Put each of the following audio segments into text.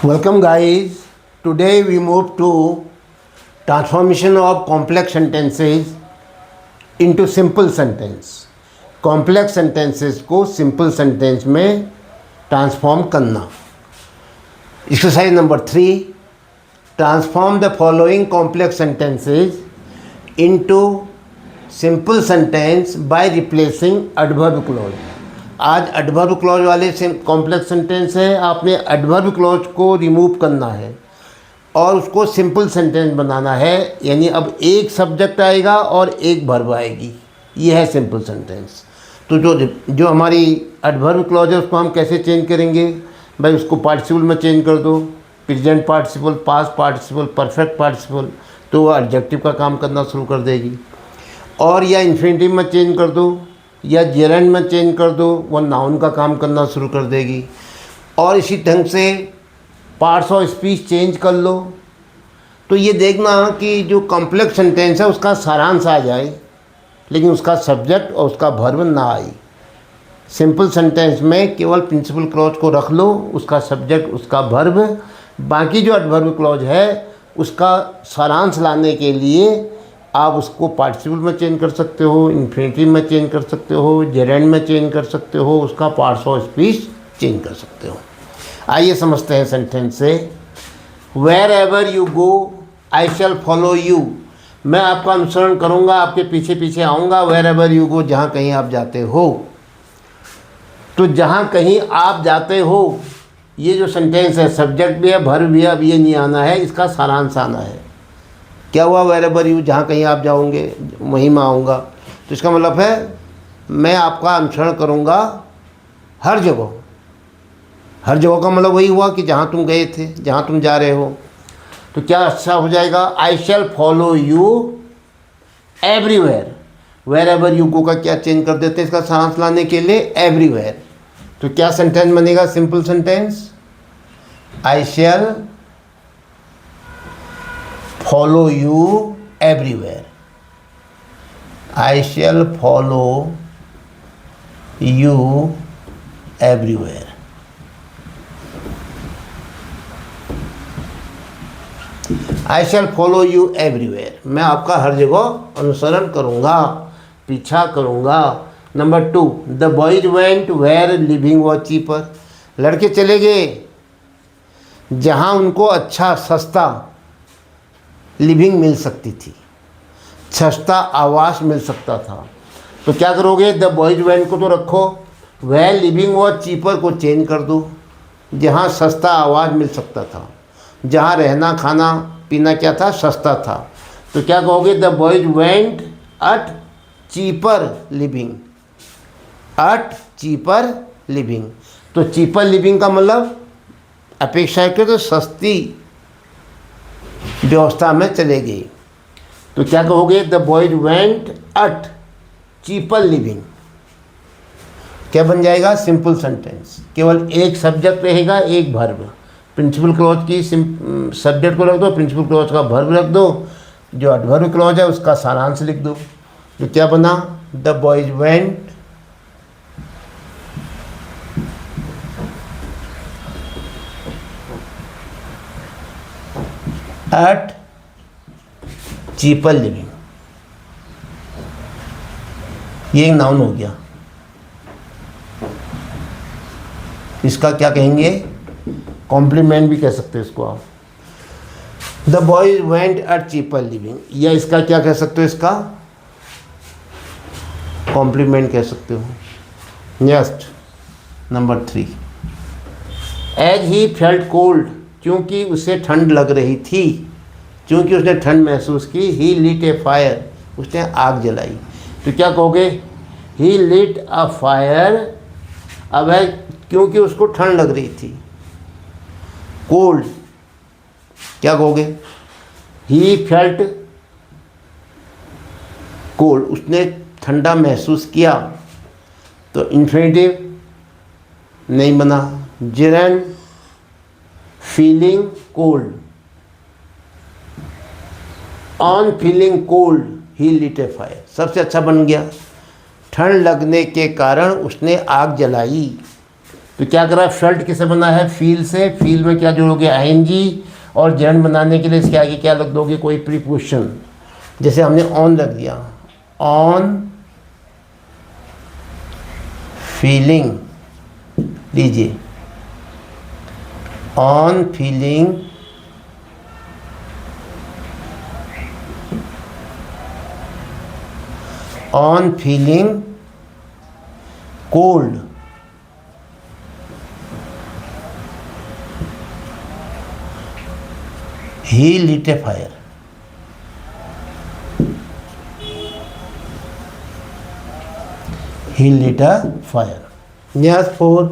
Welcome guys. Today we move to transformation of complex sentences into simple sentence. Complex sentences को simple sentence में transform करना. Exercise number 3. Transform the following complex sentences into simple sentence by replacing adverb clause. आज adverb clause वाले complex sentence है. आपने adverb clause को remove करना है और उसको सिंपल सेंटेंस बनाना है. यानी अब एक सब्जेक्ट आएगा और एक वर्ब आएगी. ये है सिंपल सेंटेंस. तो जो हमारी एडवर्ब क्लॉज है उसको हम कैसे चेंज करेंगे भाई. उसको पार्टिसिपल में चेंज कर दो. Present participle, past participle, perfect participle, तो वो एडजेक्टिव का काम करना शुरू कर देगी. और या इन्फिनिटिव में चेंज कर दो या जेरेंड में चेंज कर दो, वो नाउन का काम करना शुरू कर देगी. और इसी ढंग से पार्ट्स ऑफ स्पीच चेंज कर लो. तो ये देखना कि जो कॉम्प्लेक्स सेंटेंस है उसका सारांश आ जाए, लेकिन उसका सब्जेक्ट और उसका वर्ब ना आए. सिंपल सेंटेंस में केवल प्रिंसिपल क्लॉज को रख लो, उसका सब्जेक्ट, उसका वर्ब. बाकी जो एडवर्ब क्लॉज है उसका सारांश लाने के लिए आप उसको पार्टिसिपल में चेंज कर सकते हो, इन्फिनिटिव में चेंज कर सकते हो, जेरेंड में चेंज कर सकते हो, उसका पार्ट्स ऑफ स्पीच चेंज कर सकते हो. आइए समझते हैं सेंटेंस से. Wherever you go I shall follow you. मैं आपका अनुसरण करूँगा, आपके पीछे पीछे आऊँगा. वेयर एवर यू गो, जहाँ कहीं आप जाते हो. तो जहाँ कहीं आप जाते हो, ये जो सेंटेंस है सब्जेक्ट भी है, वर्ब भी है. अब ये नहीं आना है, इसका सारांश आना है. क्या हुआ? वेयर एवर यू, जहाँ कहीं आप जाओगे वहीं मैं आऊँगा. तो इसका मतलब है मैं आपका अनुसरण करूँगा हर जगह. हर जगह का मतलब वही हुआ कि जहाँ तुम गए थे, जहाँ तुम जा रहे हो. तो क्या अच्छा हो जाएगा? I shall follow you everywhere. Wherever you go का क्या चेंज कर देते हैं इसका सारांश लाने के लिए? एवरीवेयर. तो क्या सेंटेंस बनेगा? Simple sentence. I shall follow you everywhere. I shall follow you everywhere. I shall follow you everywhere. मैं आपका हर जगह अनुसरण करूँगा, पीछा करूँगा. Number 2. The boys went where living was cheaper. लड़के चले गए जहाँ उनको अच्छा सस्ता लिविंग मिल सकती थी, सस्ता आवास मिल सकता था. तो क्या करोगे? द बॉयज वेंट को तो रखो, वेयर लिविंग वॉज चीपर को चेंज कर दो. जहाँ सस्ता आवास मिल सकता था, जहाँ रहना खाना पीना क्या था? सस्ता था. तो क्या कहोगे? The boys went at cheaper living. At cheaper living. तो चीपर लिविंग का मतलब अपेक्षा है कि तो सस्ती व्यवस्था में चले गए. तो क्या कहोगे? The boys went at cheaper living. क्या बन जाएगा? Simple sentence. केवल एक सब्जेक्ट रहेगा, एक वर्ब. प्रिंसिपल क्लॉज की सब्जेक्ट को रख दो, प्रिंसिपल क्लॉज का वर्ब रख दो, जो एडवर्ब क्लॉज है उसका सारांश लिख दो. तो क्या बना? The boys went at cheaper living. ये एक नाउन हो गया. इसका क्या कहेंगे? कॉम्प्लीमेंट भी कह सकते हो इसको आप. The boys went at cheaper living. या इसका क्या कह सकते हो? इसका कॉम्प्लीमेंट कह सकते हो. Next number 3. As he felt cold. क्योंकि उसे ठंड लग रही थी, क्योंकि उसने ठंड महसूस की. ही लीट ए फायर. उसने आग जलाई. तो क्या कहोगे? ही लीट अ फायर. अब है क्योंकि उसको ठंड लग रही थी. कोल्ड. क्या कहोगे? He felt cold. उसने ठंडा महसूस किया. तो इन्फिनिटिव नहीं बना. Gerund feeling cold. On feeling cold he lit a fire. सबसे अच्छा बन गया. ठंड लगने के कारण उसने आग जलाई। तो क्या करा, फेल्ट किसे बना है, फील से। फील में क्या जोड़ोगे, आईएनजी, और जेरंड बनाने के लिए इसके आगे क्या लग दोगे, कोई प्रीपोजिशन। जैसे हमने ऑन लग दिया, ऑन फीलिंग, लीजिए, on feeling on feeling cold, he lit a fire. He lit a fire. Yes, 4.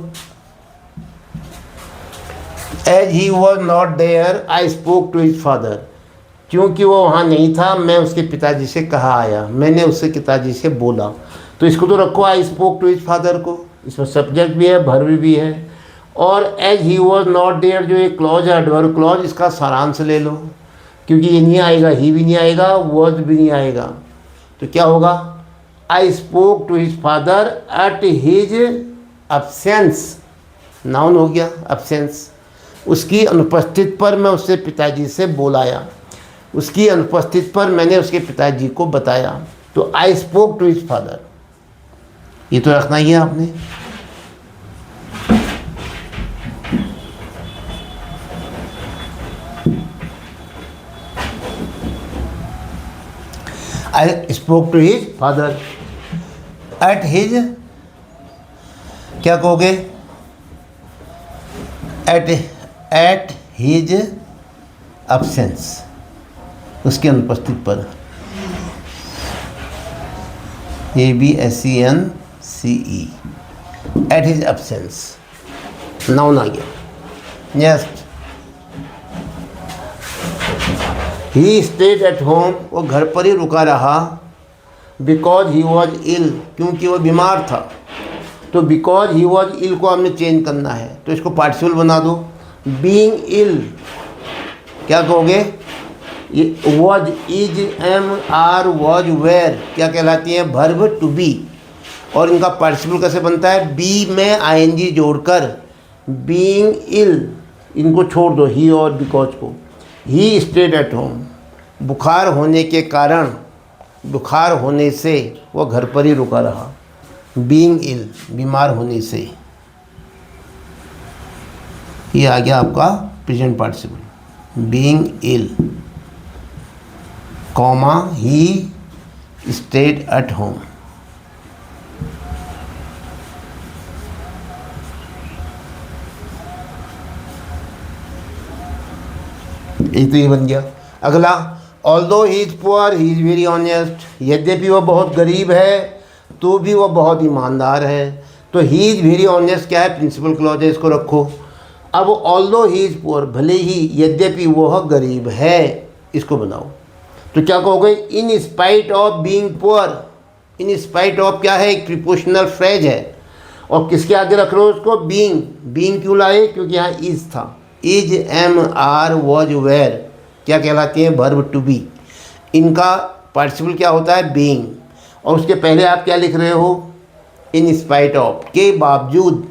As he was not there, I spoke to his father. क्योंकि वो वहाँ नहीं था, मैं उसके पिताजी से कहा आया, मैंने उससे पिताजी से बोला। तो इसको तो रखो, I spoke to his father को, इसमें सब्जेक्ट भी है, वर्ब भी है। और as he was not there जो एक क्लॉज है, एडवर्ब क्लॉज, इसका सारांश ले लो, क्योंकि ये नहीं आएगा, ही भी नहीं आएगा, वॉज भी नहीं आएगा। तो क्या होगा, I spoke to his father at his absence, noun हो गया एब्सेंस, उसकी अनुपस्थित पर मैं उससे पिताजी से बोलाया, उसकी अनुपस्थित पर मैंने उसके पिताजी को बताया। तो I spoke to his father, ये तो रखना ही है आपने। I spoke to his father at his, क्या कहोगे, एट हिज एब्सेंस, उसकी अनुपस्थिति पर, ABSENCE, at his absence, noun आ गया। Next, he stayed at home, वो घर पर ही रुका रहा, बिकॉज ही वॉज इल, क्योंकि वो बीमार था। तो बिकॉज ही वॉज इल को हमने चेंज करना है, तो इसको पार्टिसिपल बना दो, बीइंग इल, क्या कहोगे, ये was, is, am, are, was, were क्या कहलाती हैं, वर्ब टू बी। और इनका पार्टिसिपल कैसे बनता है, बी में आईएनजी जोड़कर, बीइंग इल, इनको छोड़ दो, ही और बिकॉज को। ही स्टेड एट होम, बुखार होने के कारण, बुखार होने से वो घर पर ही रुका रहा, बीइंग इल, बीमार होने से। ये आ गया आपका present participle, being ill, comma, he stayed at home. एक तो ये बन गया। अगला, although he is poor he is very honest, यद्यपि वह बहुत गरीब है तो भी वह बहुत ईमानदार है। तो ही इज वेरी ऑनेस्ट क्या है, प्रिंसिपल क्लॉज है, इसको रखो। अब ऑल्दो ही इज पुअर, भले ही, यद्यपि वह गरीब है, इसको बनाओ। तो क्या कहोगे, in spite of being poor, in spite of क्या है, एक प्रीपोजिशनल फ्रेज है, और किसके आगे रख रहे हो उसको, बीइंग। बीइंग क्यों लाए, क्योंकि यहाँ इज था, is, am, are, was, were क्या कहलाती हैं, वर्ब टू बी। इनका पार्टिसिपल क्या होता है, बीइंग, और उसके पहले आप क्या लिख रहे हो, इन स्पाइट ऑफ, के बावजूद,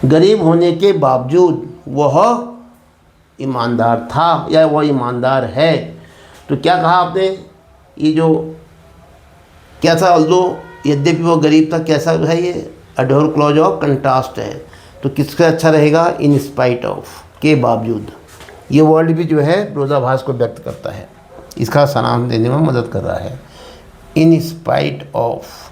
गरीब होने के बावजूद वह ईमानदार था या वह ईमानदार है। तो क्या कहा आपने, ये जो क्या था, ऑल्दो यद्यपि वो गरीब था, कैसा है ये, एडवर्ब क्लॉज ऑफ कंट्रास्ट है। तो किसका अच्छा रहेगा, इन स्पाइट ऑफ, के बावजूद। ये वर्ड भी जो है विरोधाभास को व्यक्त करता है, इसका सारांश देने में मदद कर रहा है। In spite of,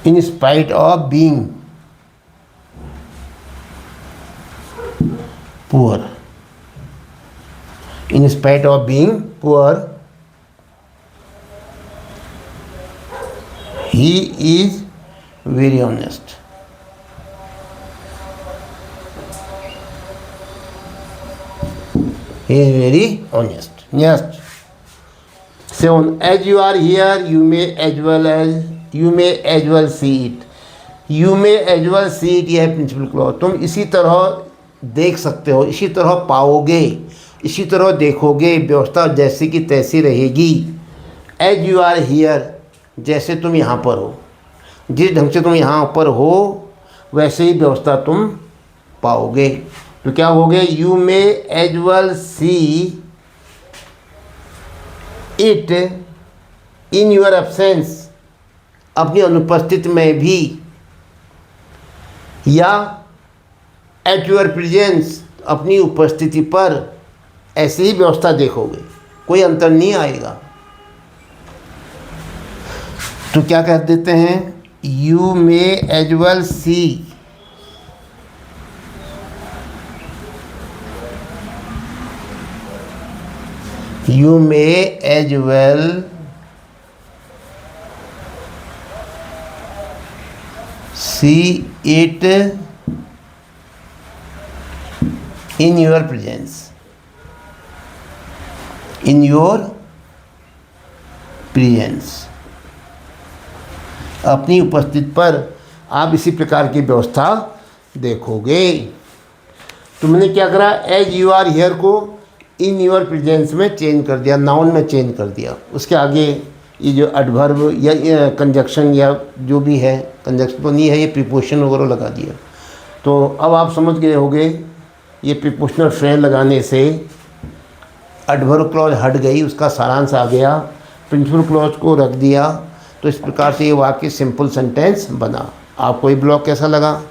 in spite of being poor, in spite of being poor, he is very honest. He is very honest. Next, 7. As you are here, you may as well see it. You may as well see it, यह है principal clause. तुम इसी तरह देख सकते हो, इसी तरह पाओगे, इसी तरह देखोगे व्यवस्था जैसी की तैसी रहेगी। एज यू आर हियर, जैसे तुम यहाँ पर हो, जिस ढंग से तुम यहाँ पर हो वैसे ही व्यवस्था तुम पाओगे। तो क्या हो गया, you may as well see it in your absence, अपनी अनुपस्थिति में भी, या एट योर प्रेजेंस, अपनी उपस्थिति पर ऐसी ही व्यवस्था देखोगे, कोई अंतर नहीं आएगा। तो क्या कह देते हैं, you may as well see you may as well see it in your presence, in your presence, अपनी उपस्थिति पर आप इसी प्रकार की व्यवस्था देखोगे। तो मैंने क्या करा, एज यू आर हियर को इन योर प्रेजेंस में चेंज कर दिया, नाउन में चेंज कर दिया। उसके आगे ये जो एडवर्ब या कंजक्शन या जो भी है, कंजक्शन तो नहीं है, ये प्रीपोजिशन वगैरह लगा दिया। तो अब आप समझ गए होंगे, ये प्रीपोजिशनल फ्रेज लगाने से एडवर्ब क्लॉज हट गई, उसका सारांश आ गया, प्रिंसिपल क्लॉज को रख दिया। तो इस प्रकार से ये वाक्य सिंपल सेंटेंस बना। आपको ये ब्लॉग कैसा लगा,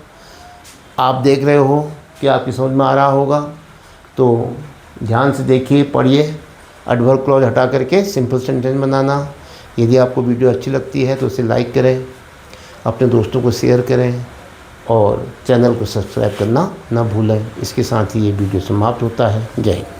आप देख रहे हो कि आपकी समझ में आ रहा होगा। तो ध्यान से देखिए, पढ़िए, एडवर्ब क्लॉज हटा करके सिंपल सेंटेंस बनाना। यदि आपको वीडियो अच्छी लगती है तो उसे लाइक करें, अपने दोस्तों को शेयर करें और चैनल को सब्सक्राइब करना ना भूलें। इसके साथ ही ये वीडियो समाप्त होता है। जय हिंद।